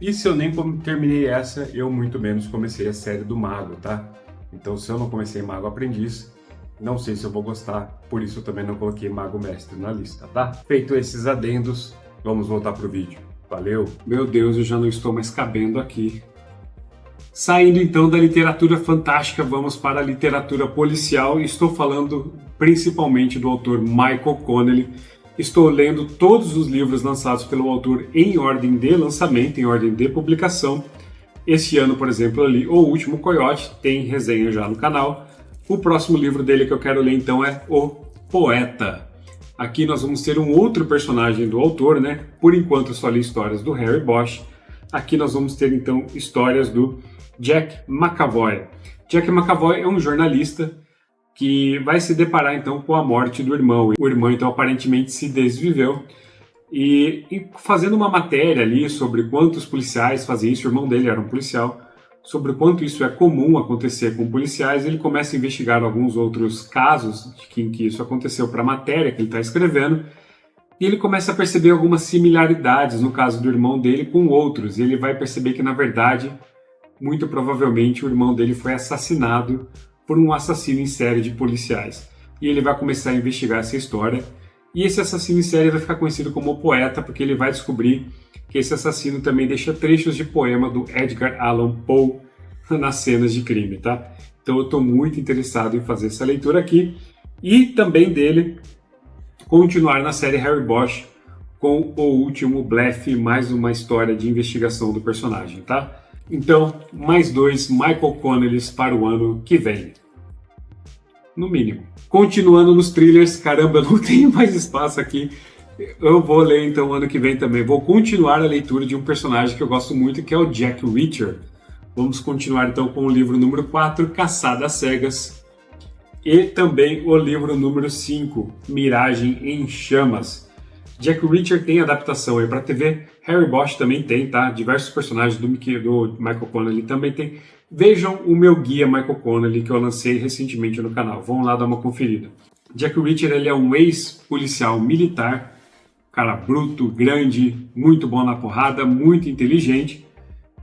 E se eu nem terminei essa, eu muito menos comecei a série do Mago, tá? Então se eu não comecei Mago Aprendiz, não sei se eu vou gostar, por isso eu também não coloquei Mago Mestre na lista, tá? Feito esses adendos, vamos voltar pro vídeo. Valeu! Meu Deus, eu já não estou mais cabendo aqui. Saindo então da literatura fantástica, vamos para a literatura policial, e estou falando principalmente do autor Michael Connelly. Estou lendo todos os livros lançados pelo autor em ordem de lançamento, em ordem de publicação. Este ano, por exemplo, eu li O Último Coiote, tem resenha já no canal. O próximo livro dele que eu quero ler então é O Poeta. Aqui nós vamos ter um outro personagem do autor, né? Por enquanto eu só li histórias do Harry Bosch. Aqui nós vamos ter então histórias do Jack McAvoy. Jack McAvoy é um jornalista que vai se deparar então com a morte do irmão. O irmão então aparentemente se desviveu, e fazendo uma matéria ali sobre quantos policiais faziam isso, o irmão dele era um policial, sobre o quanto isso é comum acontecer com policiais, ele começa a investigar alguns outros casos em que isso aconteceu para a matéria que ele está escrevendo, e ele começa a perceber algumas similaridades no caso do irmão dele com outros, e ele vai perceber que na verdade, muito provavelmente o irmão dele foi assassinado por um assassino em série de policiais. E ele vai começar a investigar essa história, e esse assassino em série vai ficar conhecido como o Poeta, porque ele vai descobrir que esse assassino também deixa trechos de poema do Edgar Allan Poe nas cenas de crime, tá? Então eu estou muito interessado em fazer essa leitura aqui, e também dele continuar na série Harry Bosch com O Último Blefe, mais uma história de investigação do personagem, tá? Então, mais 2 Michael Connellys para o ano que vem. No mínimo. Continuando nos thrillers, caramba, eu não tenho mais espaço aqui. Eu vou ler então ano que vem também. Vou continuar a leitura de um personagem que eu gosto muito, que é o Jack Reacher. Vamos continuar então com o livro número 4, Caçada às Cegas. E também o livro número 5, Miragem em Chamas. Jack Reacher tem adaptação aí para TV, Harry Bosch também tem, tá? Diversos personagens do Michael Connelly também tem. Vejam o meu guia Michael Connelly que eu lancei recentemente no canal, vão lá dar uma conferida. Jack Reacher ele é um ex-policial militar, cara bruto, grande, muito bom na porrada, muito inteligente,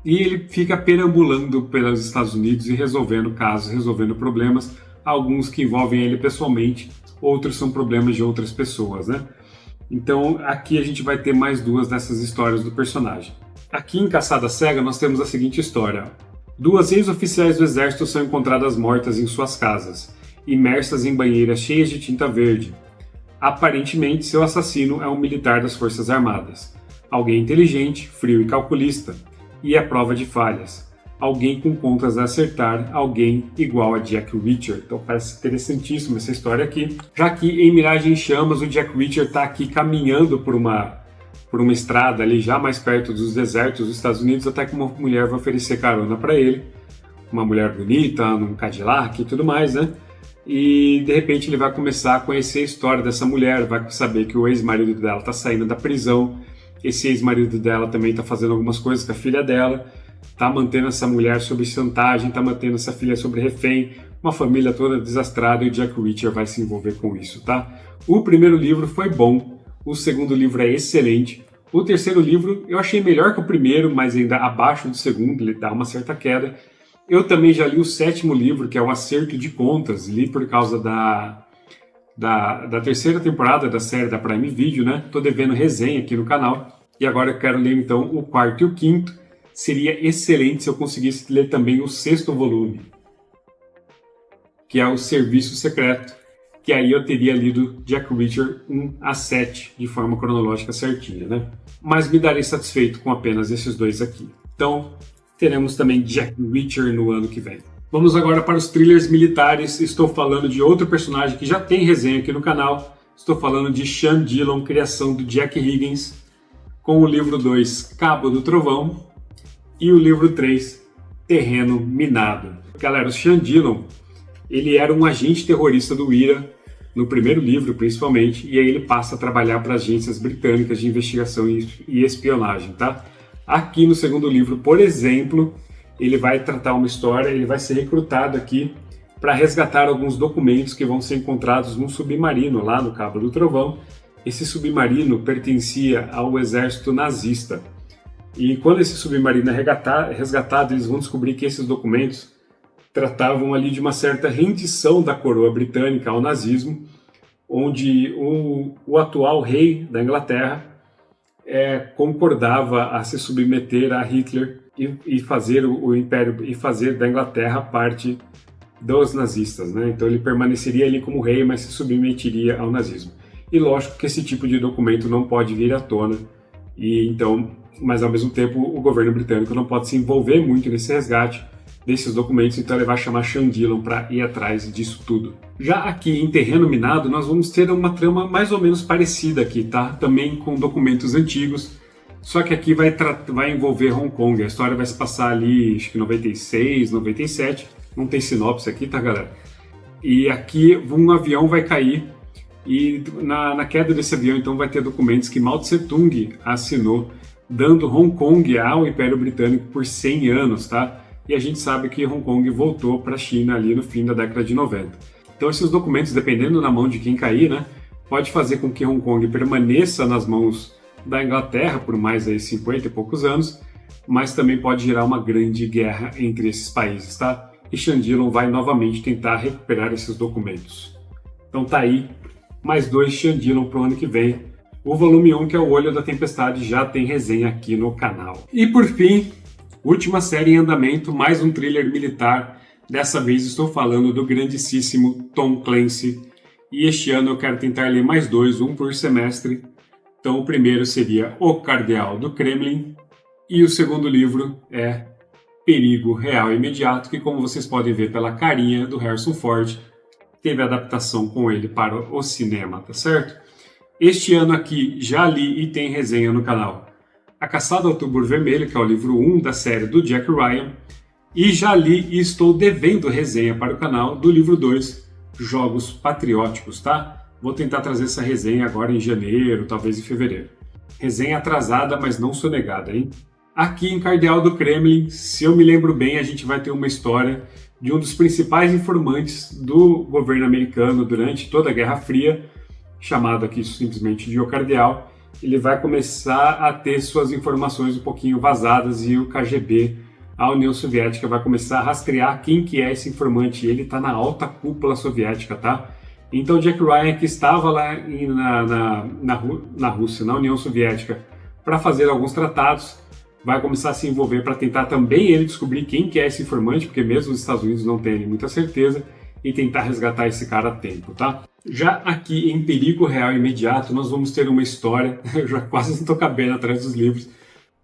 e ele fica perambulando pelos Estados Unidos e resolvendo casos, resolvendo problemas, alguns que envolvem ele pessoalmente, outros são problemas de outras pessoas, né? Então aqui a gente vai ter mais duas dessas histórias do personagem. Aqui em Caçada Cega nós temos a seguinte história. Duas ex-oficiais do exército são encontradas mortas em suas casas, imersas em banheiras cheias de tinta verde. Aparentemente, seu assassino é um militar das Forças Armadas. Alguém inteligente, frio e calculista, e à prova de falhas. Alguém com contas a acertar, alguém igual a Jack Reacher. Então parece interessantíssima essa história aqui. Já que em Miragem em Chamas, o Jack Reacher está aqui caminhando por uma estrada ali já mais perto dos desertos dos Estados Unidos, até que uma mulher vai oferecer carona para ele. Uma mulher bonita, num Cadillac e tudo mais, né? E de repente ele vai começar a conhecer a história dessa mulher, vai saber que o ex-marido dela está saindo da prisão, esse ex-marido dela também está fazendo algumas coisas com a filha dela, está mantendo essa mulher sob chantagem, está mantendo essa filha sob refém, uma família toda desastrada, e o Jack Reacher vai se envolver com isso, tá? O primeiro livro foi bom, o segundo livro é excelente, o terceiro livro eu achei melhor que o primeiro, mas ainda abaixo do segundo, ele dá uma certa queda. Eu também já li o sétimo livro, que é o Acerto de Contas, li por causa da terceira temporada da série da Prime Video, né? Tô devendo resenha aqui no canal. E agora eu quero ler então o quarto e o quinto. Seria excelente se eu conseguisse ler também o sexto volume, que é o Serviço Secreto, que aí eu teria lido Jack Reacher 1 a 7 de forma cronológica certinha, né? Mas me darei satisfeito com apenas esses dois aqui. Então, teremos também Jack Reacher no ano que vem. Vamos agora para os thrillers militares. Estou falando de outro personagem que já tem resenha aqui no canal. Estou falando de Sean Dillon, criação do Jack Higgins, com o livro 2, Cabo do Trovão, e o livro 3, Terreno Minado. Galera, o Sean Dillon, ele era um agente terrorista do IRA, no primeiro livro principalmente, e aí ele passa a trabalhar para agências britânicas de investigação e espionagem, tá? Aqui no segundo livro, por exemplo, ele vai tratar uma história, ele vai ser recrutado aqui para resgatar alguns documentos que vão ser encontrados num submarino lá no Cabo do Trovão. Esse submarino pertencia ao exército nazista. E quando esse submarino é resgatado, eles vão descobrir que esses documentos tratavam ali de uma certa rendição da coroa britânica ao nazismo, onde o atual rei da Inglaterra concordava a se submeter a Hitler e fazer o império e fazer da Inglaterra parte dos nazistas, né? Então ele permaneceria ali como rei, mas se submeteria ao nazismo. E lógico que esse tipo de documento não pode vir à tona, e então, mas ao mesmo tempo o governo britânico não pode se envolver muito nesse resgate desses documentos, então ele vai chamar Sean Dillon para ir atrás disso tudo. Já aqui em Terreno Minado nós vamos ter uma trama mais ou menos parecida aqui, tá? Também com documentos antigos, só que aqui vai envolver Hong Kong. A história vai se passar ali, acho que 96, 97, não tem sinopse aqui, tá, galera? E aqui um avião vai cair e na queda desse avião então vai ter documentos que Mao Tse Tung assinou, dando Hong Kong ao Império Britânico por 100 anos, tá? E a gente sabe que Hong Kong voltou para a China ali no fim da década de 90. Então esses documentos, dependendo na mão de quem cair, né, pode fazer com que Hong Kong permaneça nas mãos da Inglaterra por mais aí 50 e poucos anos, mas também pode gerar uma grande guerra entre esses países, tá? E Sean Dillon vai novamente tentar recuperar esses documentos. Então tá aí, mais 2 Sean Dillon pro ano que vem. O volume 1, que é o Olho da Tempestade, já tem resenha aqui no canal. E por fim, última série em andamento, mais um thriller militar. Dessa vez estou falando do grandíssimo Tom Clancy. E este ano eu quero tentar ler mais 2, um por semestre. Então o primeiro seria O Cardeal do Kremlin. E o segundo livro é Perigo Real e Imediato, que como vocês podem ver pela carinha do Harrison Ford, teve adaptação com ele para o cinema, tá certo? Este ano aqui já li e tem resenha no canal A Caçada ao Outubro Vermelho, que é o livro 1 da série do Jack Ryan, e já li e estou devendo resenha para o canal do livro 2, Jogos Patrióticos, tá? Vou tentar trazer essa resenha agora em janeiro, talvez em fevereiro. Resenha atrasada, mas não sonegada, hein? Aqui em Cardeal do Kremlin, se eu me lembro bem, a gente vai ter uma história de um dos principais informantes do governo americano durante toda a Guerra Fria, chamado aqui simplesmente de O Cardeal. Ele vai começar a ter suas informações um pouquinho vazadas e o KGB, a União Soviética, vai começar a rastrear quem que é esse informante. Ele está na alta cúpula soviética, tá? Então Jack Ryan, que estava lá na Rússia, na União Soviética, para fazer alguns tratados, vai começar a se envolver para tentar também ele descobrir quem que é esse informante, porque mesmo os Estados Unidos não têm muita certeza, e tentar resgatar esse cara a tempo, tá? Já aqui em Perigo Real Imediato, nós vamos ter uma história, eu já quase não estou cabendo atrás dos livros,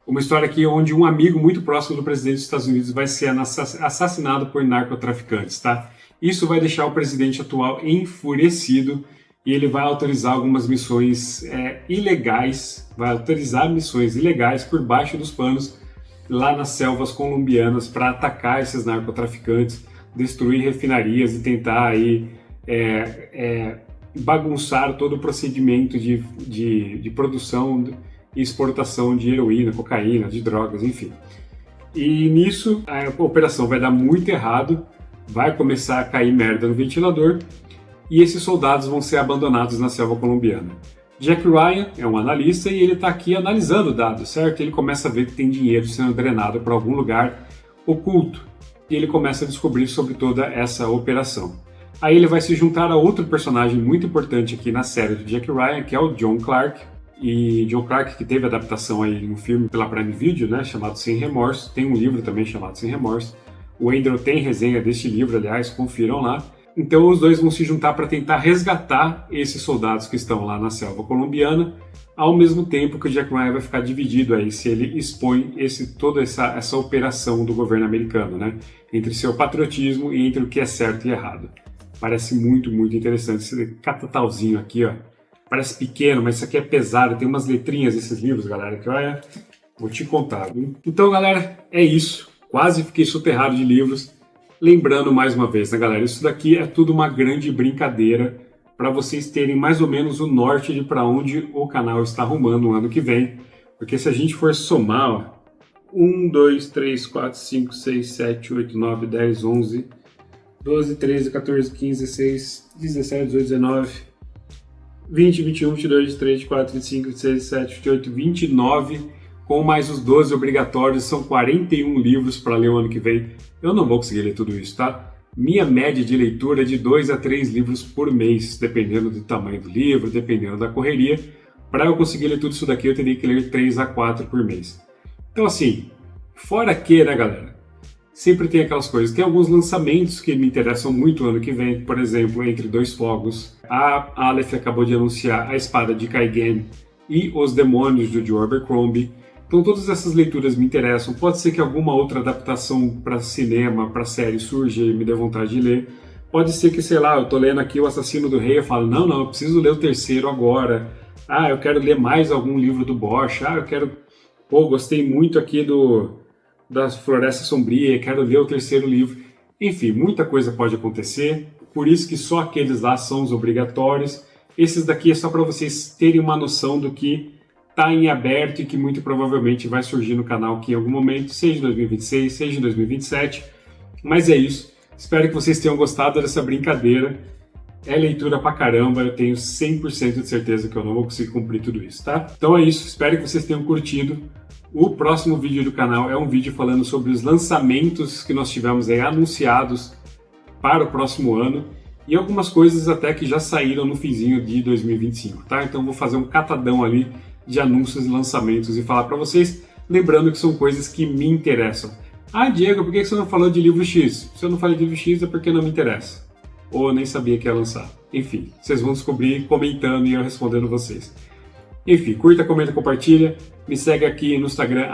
uma história aqui onde um amigo muito próximo do presidente dos Estados Unidos vai ser assassinado por narcotraficantes, tá? Isso vai deixar o presidente atual enfurecido e ele vai autorizar algumas missões ilegais, vai autorizar missões ilegais por baixo dos panos lá nas selvas colombianas para atacar esses narcotraficantes, destruir refinarias e tentar aí bagunçar todo o procedimento de produção e exportação de heroína, cocaína, de drogas, enfim. E nisso a operação vai dar muito errado, vai começar a cair merda no ventilador e esses soldados vão ser abandonados na selva colombiana. Jack Ryan é um analista e ele está aqui analisando dados, certo? Ele começa a ver que tem dinheiro sendo drenado para algum lugar oculto e ele começa a descobrir sobre toda essa operação. Aí ele vai se juntar a outro personagem muito importante aqui na série do Jack Ryan, que é o John Clark. E John Clark, que teve adaptação aí em um filme pela Prime Video, né, chamado Sem Remorso, tem um livro também chamado Sem Remorso. O Andrew tem resenha deste livro, aliás, confiram lá. Então os dois vão se juntar para tentar resgatar esses soldados que estão lá na selva colombiana, ao mesmo tempo que o Jack Ryan vai ficar dividido aí se ele expõe toda essa operação do governo americano, né, entre seu patriotismo e entre o que é certo e errado. Parece muito, muito interessante esse catatalzinho aqui, ó. Parece pequeno, mas isso aqui é pesado, tem umas letrinhas nesses livros, galera, que olha, vou te contar, viu? Então, galera, é isso. Quase fiquei soterrado de livros. Lembrando mais uma vez, né, galera, isso daqui é tudo uma grande brincadeira para vocês terem mais ou menos o norte de para onde o canal está rumando no ano que vem. Porque se a gente for somar, ó, 1, 2, 3, 4, 5, 6, 7, 8, 9, 10, 11, 12, 13, 14, 15, 16, 17, 18, 19... 20, 21, 22, 23, 24, 25, 26, 27, 28, 29, com mais os 12 obrigatórios, são 41 livros para ler o ano que vem. Eu não vou conseguir ler tudo isso, tá? Minha média de leitura é de 2 a 3 livros por mês, dependendo do tamanho do livro, dependendo da correria. Para eu conseguir ler tudo isso daqui, eu teria que ler 3 a 4 por mês. Então assim, fora que, né, galera? Sempre tem aquelas coisas. Tem alguns lançamentos que me interessam muito ano que vem. Por exemplo, Entre Dois Fogos. A Aleph acabou de anunciar A Espada de Kaigen e Os Demônios, do Joe Abercrombie. Então todas essas leituras me interessam. Pode ser que alguma outra adaptação para cinema, para série surja e me dê vontade de ler. Pode ser que, sei lá, eu tô lendo aqui O Assassino do Rei e falo, não, eu preciso ler o terceiro agora. Ah, eu quero ler mais algum livro do Bosch. Ah, eu quero... Pô, gostei muito aqui da Floresta Sombria, quero ler o terceiro livro. Enfim, muita coisa pode acontecer, por isso que só aqueles lá são os obrigatórios. Esses daqui é só para vocês terem uma noção do que está em aberto e que muito provavelmente vai surgir no canal aqui em algum momento, seja em 2026, seja em 2027. Mas é isso, espero que vocês tenham gostado dessa brincadeira. É leitura pra caramba, eu tenho 100% de certeza que eu não vou conseguir cumprir tudo isso, tá? Então é isso, espero que vocês tenham curtido. O próximo vídeo do canal é um vídeo falando sobre os lançamentos que nós tivemos aí anunciados para o próximo ano e algumas coisas até que já saíram no finzinho de 2025, tá? Então vou fazer um catadão ali de anúncios e lançamentos e falar para vocês, lembrando que são coisas que me interessam. Ah, Diego, por que você não falou de livro X? Se eu não falei de livro X é porque não me interessa. Ou eu nem sabia que ia lançar. Enfim, vocês vão descobrir comentando e eu respondendo vocês. Enfim, curta, comenta, compartilha. Me segue aqui no Instagram,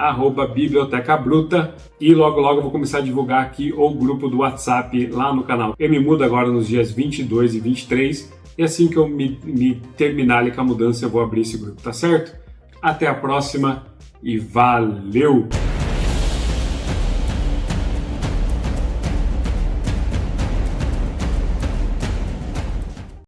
@bibliotecabruta. E logo eu vou começar a divulgar aqui o grupo do WhatsApp lá no canal. Eu me mudo agora nos dias 22 e 23. E assim que eu me terminar ali com a mudança, eu vou abrir esse grupo, tá certo? Até a próxima e valeu!